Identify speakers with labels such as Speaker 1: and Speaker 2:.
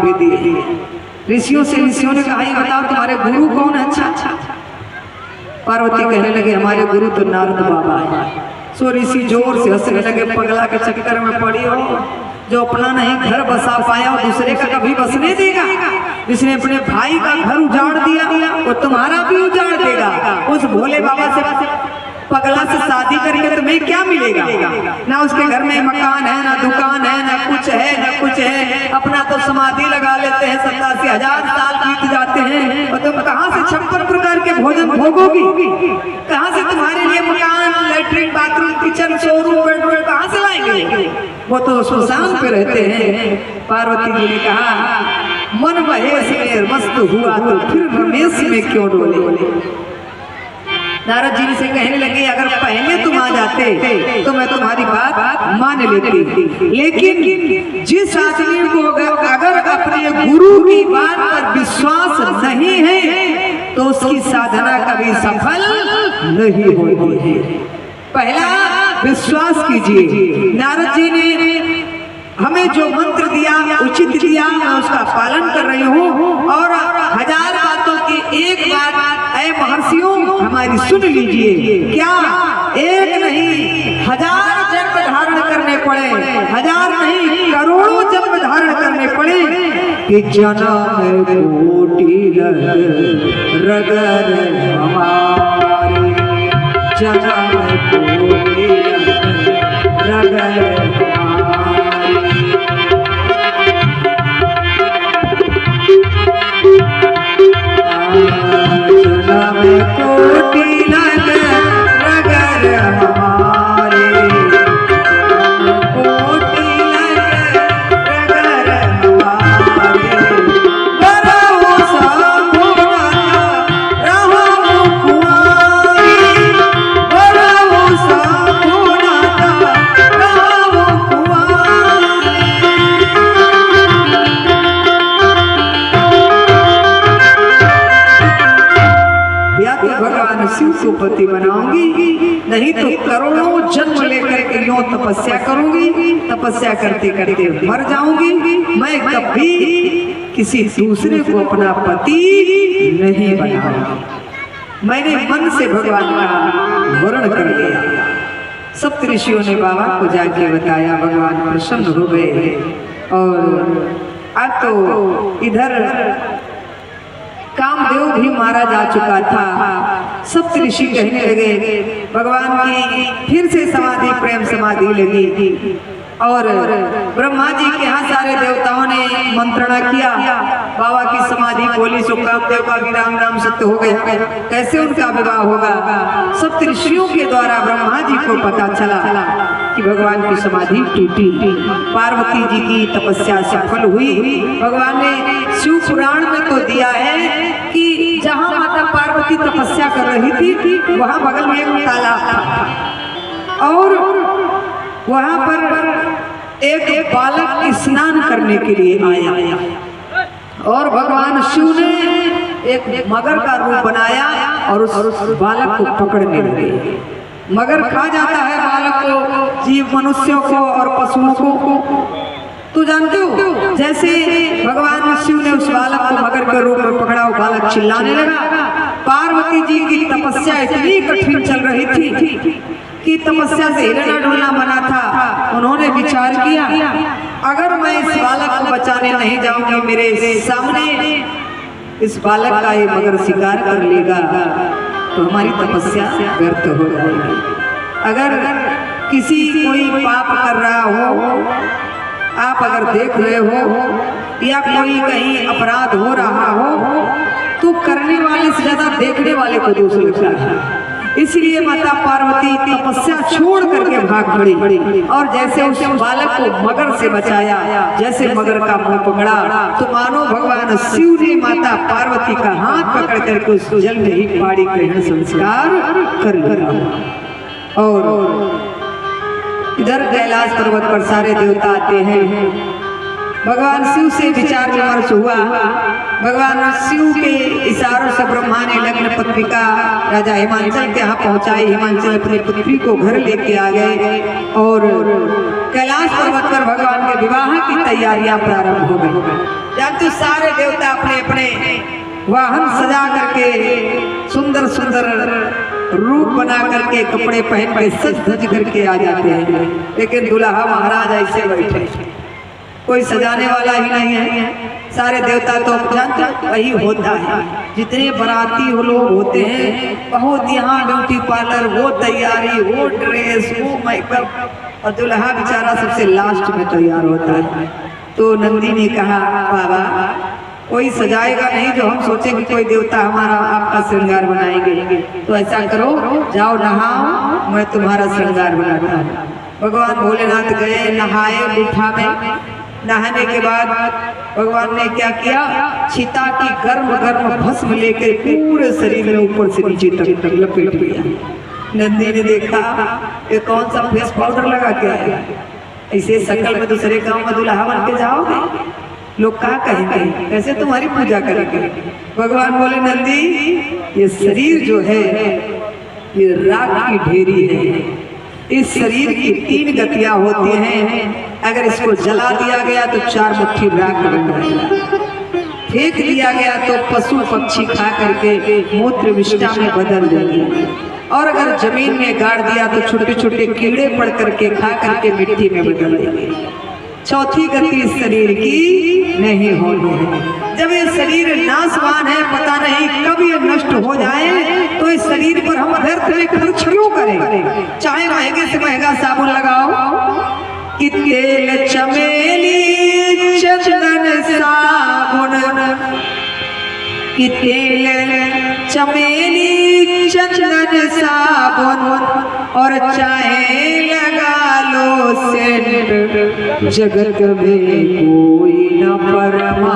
Speaker 1: भी दिए। ऋषियों ने कहा ये बताओ तुम्हारे गुरु कौन है? अच्छा। पार्वती कहने लगे हमारे गुरु तो नारद बाबा है। सो ऋषि जोर से हंसने लगे, पगला के चक्कर में पड़ी हो, जो अपना नहीं घर बसा पाया वो दूसरे का कभी बसने देगा? जिसने अपने भाई का घर उजाड़ दिया वो तुम्हारा भी उजाड़ देगा। उस भोले बाबा से पगला से शादी करके तुम्हें क्या मिलेगा? ना उसके घर में मकान है, ना दुकान है, ना कुछ है। अपना तो समाधि लगा लेते हैं, 87,000 साल बीत जाते हैं और तुम कहाँ से 56 प्रकार के भोजन भोगोगी? कहाँ से तुम्हारे लिए मकान, latrine, bathroom, kitchen, showroom, bedroom कहाँ से लाएंगे? वो तो सुनसान पे रहते हैं। पार्वती जी ने कहा मन महेश में मस्त हुआ तो फिर रमेश में क्यों डोले? नारद जी से कहने लगे अगर पहले तुम आ जाते तो मैं तुम्हारी बात मान लेती, लेकिन जिस आदमी को अगर अपने गुरु की बात पर विश्वास नहीं है तो उसकी साधना कभी सफल नहीं होती है। पहला विश्वास कीजिए। नारद जी ने हमें जो मंत्र दिया, उचित दिया, मैं उसका पालन कर रही हूँ और 1000 बातों की एक बात ऐ महर्षियों हमारी सुन लीजिए। क्या एक नहीं 1000 जन्म धारण करने पड़े, 1000 नहीं करोड़ों जन्म धारण करने पड़े कि जन्म कोटि रगर हमारे, जन्म कोटि रगर कोटि रगर हमारे, कोटि रगर हमारे, बरहु सगुना रहु कुंवारी, बरहु सगुना रहु कुंवारी। भगवान शिव को पति बनाऊंगी, नहीं तो करोड़ों जन्म लेकर के यूं तपस्या करूंगी, तपस्या करते करते मर जाऊंगी। मैं कभी किसी दूसरे को अपना पति नहीं बनाऊंगी। मैंने मन से भगवान का वर्ण कर लिया। सप्तऋषियों ने बाबा को जाके बताया, भगवान प्रसन्न हो गए और अब तो इधर कामदेव भी मारा जा चुका था। सप्तऋषि कहने लगे भगवान की फिर से समाधि, प्रेम समाधि लगी और ब्रह्मा जी के यहाँ सारे देवताओं ने मंत्रणा किया। बाबा की समाधि बोली, सो कामदेव का भी राम राम सत्य हो गया। कैसे उनका विवाह होगा? सप्तऋषियों के द्वारा ब्रह्मा जी को पता चला कि भगवान की समाधि टूटी, पार्वती जी की तपस्या सफल हुई। भगवान ने शिव पुराण में तो दिया है कि जहाँ माता पार्वती तपस्या कर रही थी वहाँ बगल में एक तालाब था और वहाँ पर एक बालक स्नान करने के लिए आया और भगवान शिव ने एक मगर का रूप बनाया और उस बालक को पकड़ने लगे। मगर खा जाता है बालक को, जीव मनुष्यों को और पशुओं को। तो जानते हो जैसे भगवान शिव ने उस बालक को मगर के रूप में पकड़ा, वो बालक चिल्लाने लगा। पार्वती जी की तपस्या इतनी कठिन चल रही थी कि तपस्या से हिलना डुलना बना था। उन्होंने विचार किया अगर मैं इस बालक को बचाने नहीं जाऊंगी, मेरे सामने इस बालक का ये मगर शिकार कर लेगा तो हमारी तपस्या व्यर्थ हो जाएगी। अगर किसी कोई पाप कर रहा हो, आप अगर देख रहे हो या कोई कहीं अपराध हो रहा हो तो करने वाले से ज्यादा देखने वाले को दोष लगता है। इसलिए माता पार्वती तपस्या छोड़ करके भाग पड़ी और जैसे उस बालक को मगर से बचाया, जैसे मगर का मुंह पकड़ा तो मानो भगवान शिव ने माता पार्वती का हाथ पकड़ करके उस जल में ही पाड़ी ग्रहण संस्कार कर लिया। और इधर कैलाश पर्वत पर सारे देवता आते हैं। भगवान शिव से विचार विमर्श हुआ। भगवान शिव के इशारों से ब्रह्मा ने लग्न पत्रिका राजा हिमांचल के यहाँ पहुँचाई। हिमांचल अपनी पुत्री को घर लेके आ गए और कैलाश पर्वत पर भगवान के विवाह की तैयारियां प्रारंभ हो गई। जानते सारे देवता अपने अपने वाहन सजा करके सुंदर सुंदर रूप बना करके कपड़े पहन के सज धज करके आ जाते हैं, लेकिन दुल्हा महाराज ऐसे बैठे, कोई सजाने वाला ही नहीं है। सारे देवता तो जानते वही होता है, जितने बाराती वो लोग होते हैं बहुत यहाँ ब्यूटी पार्लर, वो तैयारी, वो ड्रेस, वो मेकअप, और दुल्हा बेचारा सबसे लास्ट में तैयार होता है। तो नंदी ने कहा बाबा कोई सजाएगा नहीं जो हम सोचे कि कोई देवता हमारा आपका श्रृंगार बनाएंगे, तो ऐसा करो जाओ नहाओ, मैं तुम्हारा श्रृंगार बनाता हूँ। भगवान भोलेनाथ गए, नहाए गुफा में। नहाने के बाद भगवान ने क्या किया, चिता की गर्म गर्म भस्म लेकर पूरे शरीर में ऊपर से नीचे तक लपेट दिया। नंदी ने देखा ये कौन सा फेस पाउडर लगा के आया, ऐसे शकल में दूसरे गांव में दुल्हा बन के जाओगे, लोग क्या कहेंगे, कैसे तुम्हारी पूजा करेंगे। भगवान बोले नंदी ये शरीर जो है ये राख की ढेरी है, इस शरीर की 3 गतियां होती हैं, अगर इसको जला दिया गया तो 4 मुट्ठी राख बन जाएगा, फेंक दिया गया तो पशु पक्षी खा करके मूत्र विष्ठा में बदल जाएगी, और अगर जमीन में गाड़ दिया तो छोटे छोटे कीड़े पड़ करके खा करके मिट्टी में बदल देंगे। चौथी गति इस शरीर की नहीं होनी है। जब ये शरीर नाशवान है, पता नहीं कब ये नष्ट हो जाए, तो इस शरीर पर हम व्यर्थ में खर्च क्यों करें। चाहे महंगे से महंगा साबुन लगाओ कि तेल चमेली चंदन साबुन, कि तेल चमेली चंदन साबुन, और चाहे लगा लो सेंट, जगत में कोई न परमा।